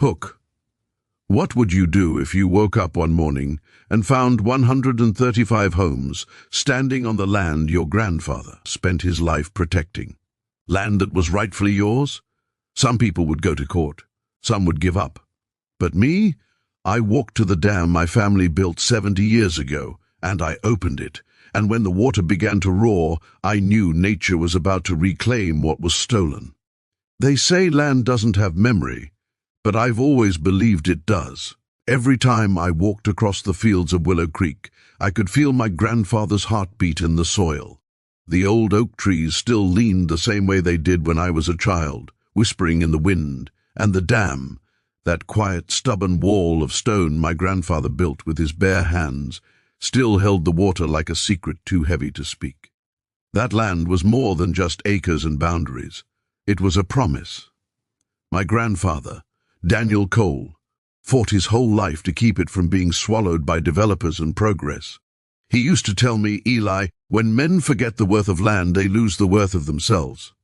Hook. What would you do if you woke up one morning and found 135 homes standing on the land your grandfather spent his life protecting? Land that was rightfully yours? Some people would go to court. Some would give up. But me? I walked to the dam my family built 70 years ago, and I opened it. And when the water began to roar, I knew nature was about to reclaim what was stolen. They say land doesn't have memory, but I've always believed it does. Every time I walked across the fields of Willow Creek, I could feel my grandfather's heartbeat in the soil. The old oak trees still leaned the same way they did when I was a child, whispering in the wind, and the dam, that quiet, stubborn wall of stone my grandfather built with his bare hands, still held the water like a secret too heavy to speak. That land was more than just acres and boundaries. It was a promise. My grandfather, Daniel Cole, fought his whole life to keep it from being swallowed by developers and progress. He used to tell me, Eli, when men forget the worth of land, they lose the worth of themselves.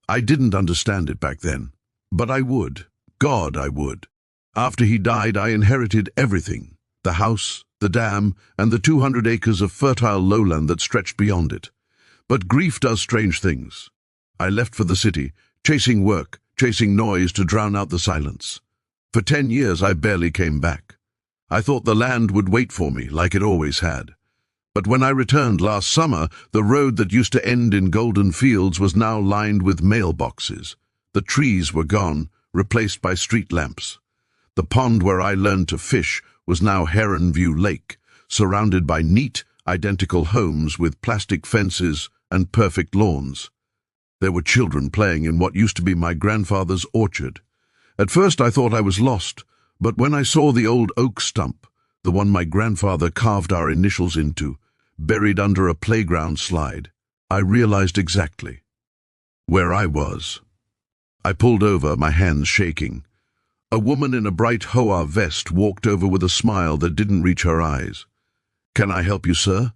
I didn't understand it back then, but I would. God, I would. After he died, I inherited everything, the house, the dam, and the 200 acres of fertile lowland that stretched beyond it. But grief does strange things. I left for the city, chasing work, chasing noise to drown out the silence. For 10 years, I barely came back. I thought the land would wait for me, like it always had. But when I returned last summer, the road that used to end in golden fields was now lined with mailboxes. The trees were gone, replaced by street lamps. The pond where I learned to fish was now Heron View Lake, surrounded by neat, identical homes with plastic fences and perfect lawns. There were children playing in what used to be my grandfather's orchard. At first I thought I was lost, but when I saw the old oak stump, the one my grandfather carved our initials into, buried under a playground slide, I realized exactly where I was. I pulled over, my hands shaking. A woman in a bright HOA vest walked over with a smile that didn't reach her eyes. "Can I help you, sir?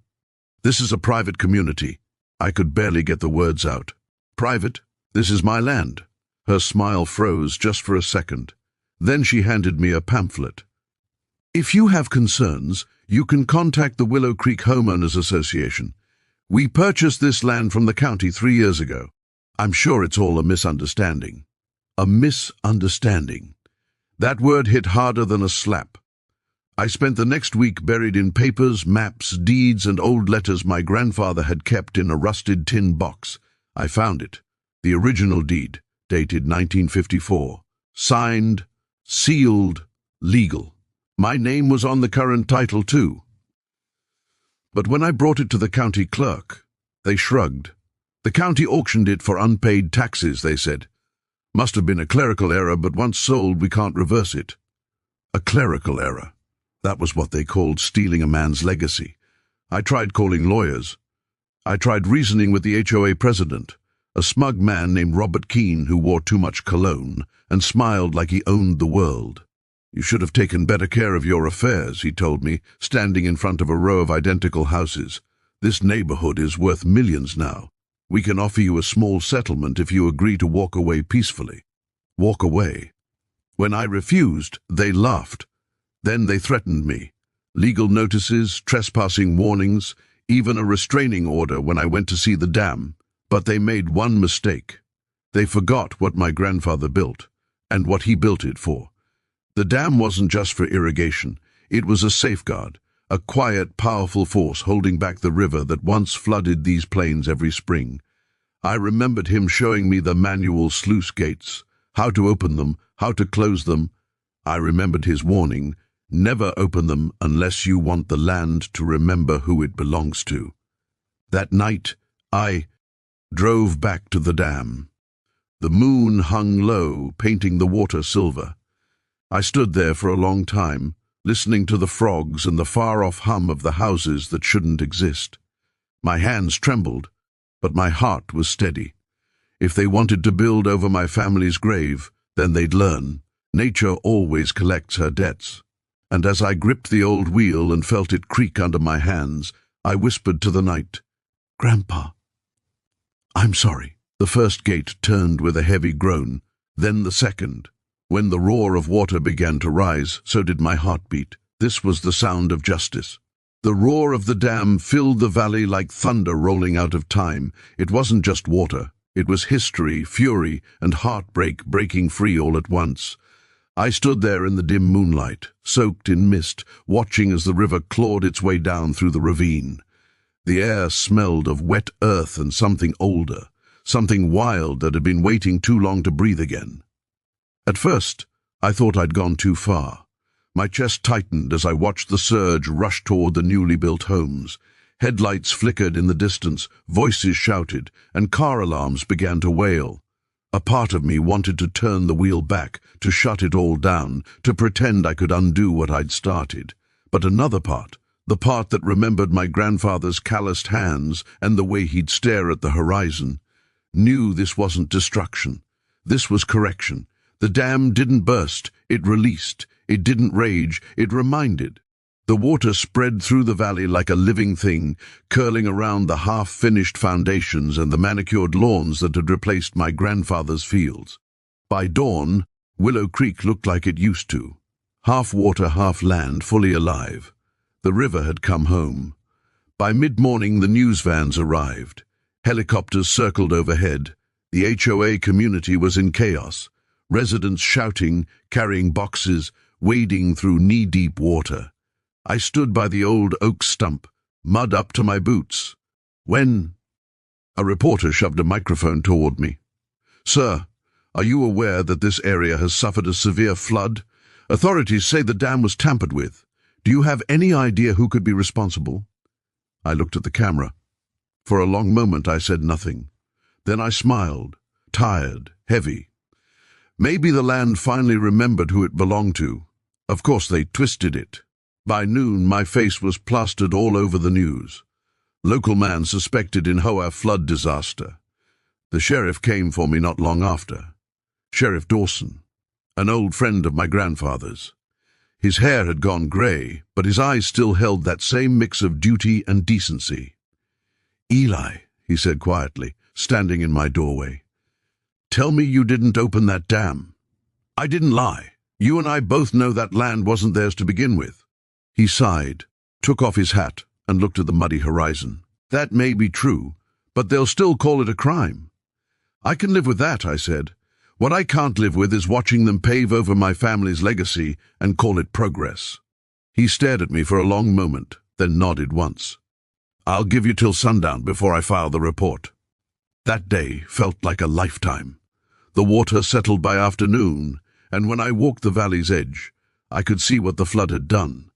This is a private community." I could barely get the words out. "Private? This is my land." Her smile froze just for a second. Then she handed me a pamphlet. "If you have concerns, you can contact the Willow Creek Homeowners Association. We purchased this land from the county 3 years ago. I'm sure it's all a misunderstanding." A misunderstanding. That word hit harder than a slap. I spent the next week buried in papers, maps, deeds, and old letters my grandfather had kept in a rusted tin box. I found it. The original deed, dated 1954. Signed, sealed, legal. My name was on the current title, too. But when I brought it to the county clerk, they shrugged. The county auctioned it for unpaid taxes, they said. Must have been a clerical error, but once sold, we can't reverse it. A clerical error. That was what they called stealing a man's legacy. I tried calling lawyers. I tried reasoning with the HOA president, a smug man named Robert Keene who wore too much cologne and smiled like he owned the world. "You should have taken better care of your affairs," he told me, standing in front of a row of identical houses. "This neighborhood is worth millions now. We can offer you a small settlement if you agree to walk away peacefully." Walk away. When I refused, they laughed. Then they threatened me. Legal notices, trespassing warnings, even a restraining order when I went to see the dam. But they made one mistake. They forgot what my grandfather built, and what he built it for. The dam wasn't just for irrigation. It was a safeguard, a quiet, powerful force holding back the river that once flooded these plains every spring. I remembered him showing me the manual sluice gates, how to open them, how to close them. I remembered his warning, never open them unless you want the land to remember who it belongs to. That night, I drove back to the dam. The moon hung low, painting the water silver. I stood there for a long time, listening to the frogs and the far-off hum of the houses that shouldn't exist. My hands trembled, but my heart was steady. If they wanted to build over my family's grave, then they'd learn. Nature always collects her debts. And as I gripped the old wheel and felt it creak under my hands, I whispered to the night, "Grandpa, I'm sorry." The first gate turned with a heavy groan, then the second. When the roar of water began to rise, so did my heartbeat. This was the sound of justice. The roar of the dam filled the valley like thunder rolling out of time. It wasn't just water. It was history, fury, and heartbreak breaking free all at once. I stood there in the dim moonlight, soaked in mist, watching as the river clawed its way down through the ravine. The air smelled of wet earth and something older, something wild that had been waiting too long to breathe again. At first, I thought I'd gone too far. My chest tightened as I watched the surge rush toward the newly built homes. Headlights flickered in the distance, voices shouted, and car alarms began to wail. A part of me wanted to turn the wheel back, to shut it all down, to pretend I could undo what I'd started. But another part, the part that remembered my grandfather's calloused hands and the way he'd stare at the horizon, knew this wasn't destruction. This was correction. The dam didn't burst, it released. It didn't rage, it reminded. The water spread through the valley like a living thing, curling around the half-finished foundations and the manicured lawns that had replaced my grandfather's fields. By dawn, Willow Creek looked like it used to. Half water, half land, fully alive. The river had come home. By mid-morning, the news vans arrived. Helicopters circled overhead. The HOA community was in chaos. Residents shouting, carrying boxes, wading through knee-deep water. I stood by the old oak stump, mud up to my boots, when a reporter shoved a microphone toward me. "Sir, are you aware that this area has suffered a severe flood? Authorities say the dam was tampered with. Do you have any idea who could be responsible?" I looked at the camera. For a long moment I said nothing. Then I smiled, tired, heavy. Maybe the land finally remembered who it belonged to. Of course they twisted it. By noon, my face was plastered all over the news. Local man suspected in HOA flood disaster. The sheriff came for me not long after. Sheriff Dawson, an old friend of my grandfather's. His hair had gone grey, but his eyes still held that same mix of duty and decency. "Eli," he said quietly, standing in my doorway, "tell me you didn't open that dam." "I didn't lie. You and I both know that land wasn't theirs to begin with." He sighed, took off his hat, and looked at the muddy horizon. "That may be true, but they'll still call it a crime." "I can live with that," I said. "What I can't live with is watching them pave over my family's legacy and call it progress." He stared at me for a long moment, then nodded once. "I'll give you till sundown before I file the report." That day felt like a lifetime. The water settled by afternoon, and when I walked the valley's edge, I could see what the flood had done.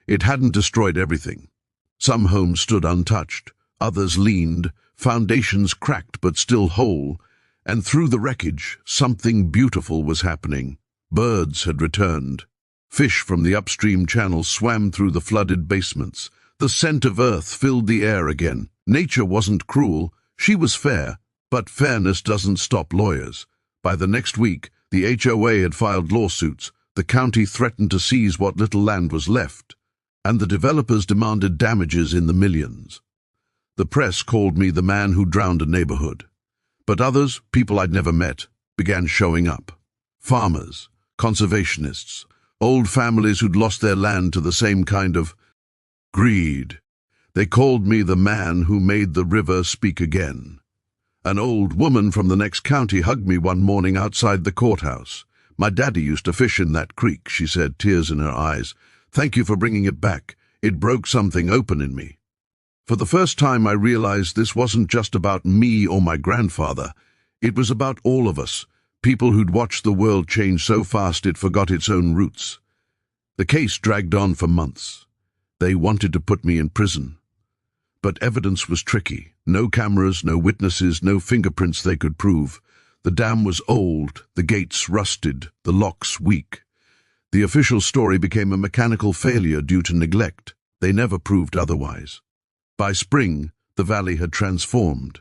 It hadn't destroyed everything. Some homes stood untouched, others leaned, foundations cracked but still whole, and through the wreckage, something beautiful was happening. Birds had returned. Fish from the upstream channels swam through the flooded basements. The scent of earth filled the air again. Nature wasn't cruel, she was fair, but fairness doesn't stop lawyers. By the next week, the HOA had filed lawsuits, the county threatened to seize what little land was left, and the developers demanded damages in the millions. The press called me the man who drowned a neighborhood. But others, people I'd never met, began showing up. Farmers, conservationists, old families who'd lost their land to the same kind of greed. They called me the man who made the river speak again. An old woman from the next county hugged me one morning outside the courthouse. "My daddy used to fish in that creek," she said, tears in her eyes. "Thank you for bringing it back. It broke something open in me." For the first time I realized this wasn't just about me or my grandfather. It was about all of us, people who'd watched the world change so fast it forgot its own roots. The case dragged on for months. They wanted to put me in prison. But evidence was tricky. No cameras, no witnesses, no fingerprints they could prove. The dam was old, the gates rusted, the locks weak. The official story became a mechanical failure due to neglect. They never proved otherwise. By spring, the valley had transformed.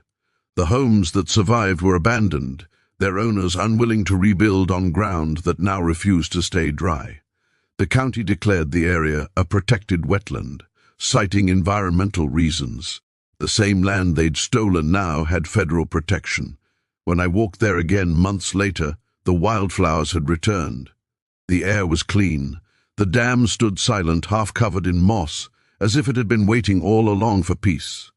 The homes that survived were abandoned, their owners unwilling to rebuild on ground that now refused to stay dry. The county declared the area a protected wetland, citing environmental reasons. The same land they'd stolen now had federal protection. When I walked there again months later, The wildflowers had returned. The air was clean. The dam stood silent, half covered in moss, as if it had been waiting all along for peace.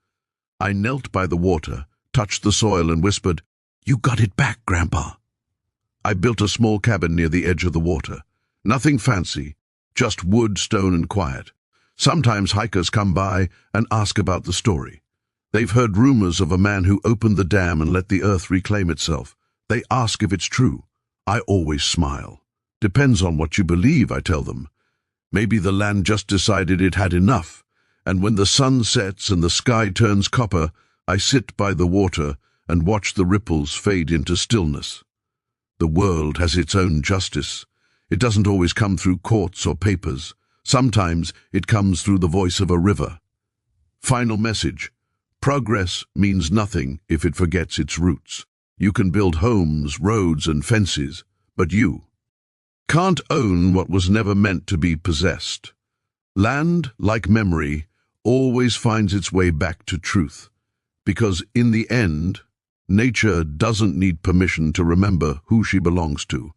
I knelt by the water, touched the soil, and whispered, "You got it back, Grandpa." I built a small cabin near the edge of the water. Nothing fancy, just wood, stone, and quiet. Sometimes hikers come by and ask about the story. They've heard rumors of a man who opened the dam and let the earth reclaim itself. They ask if it's true. I always smile. "Depends on what you believe," I tell them. Maybe the land just decided it had enough, and when the sun sets and the sky turns copper, I sit by the water and watch the ripples fade into stillness. The world has its own justice. It doesn't always come through courts or papers. Sometimes it comes through the voice of a river. Final message. Progress means nothing if it forgets its roots. You can build homes, roads, and fences, but you can't own what was never meant to be possessed. Land, like memory, always finds its way back to truth, because in the end, nature doesn't need permission to remember who she belongs to.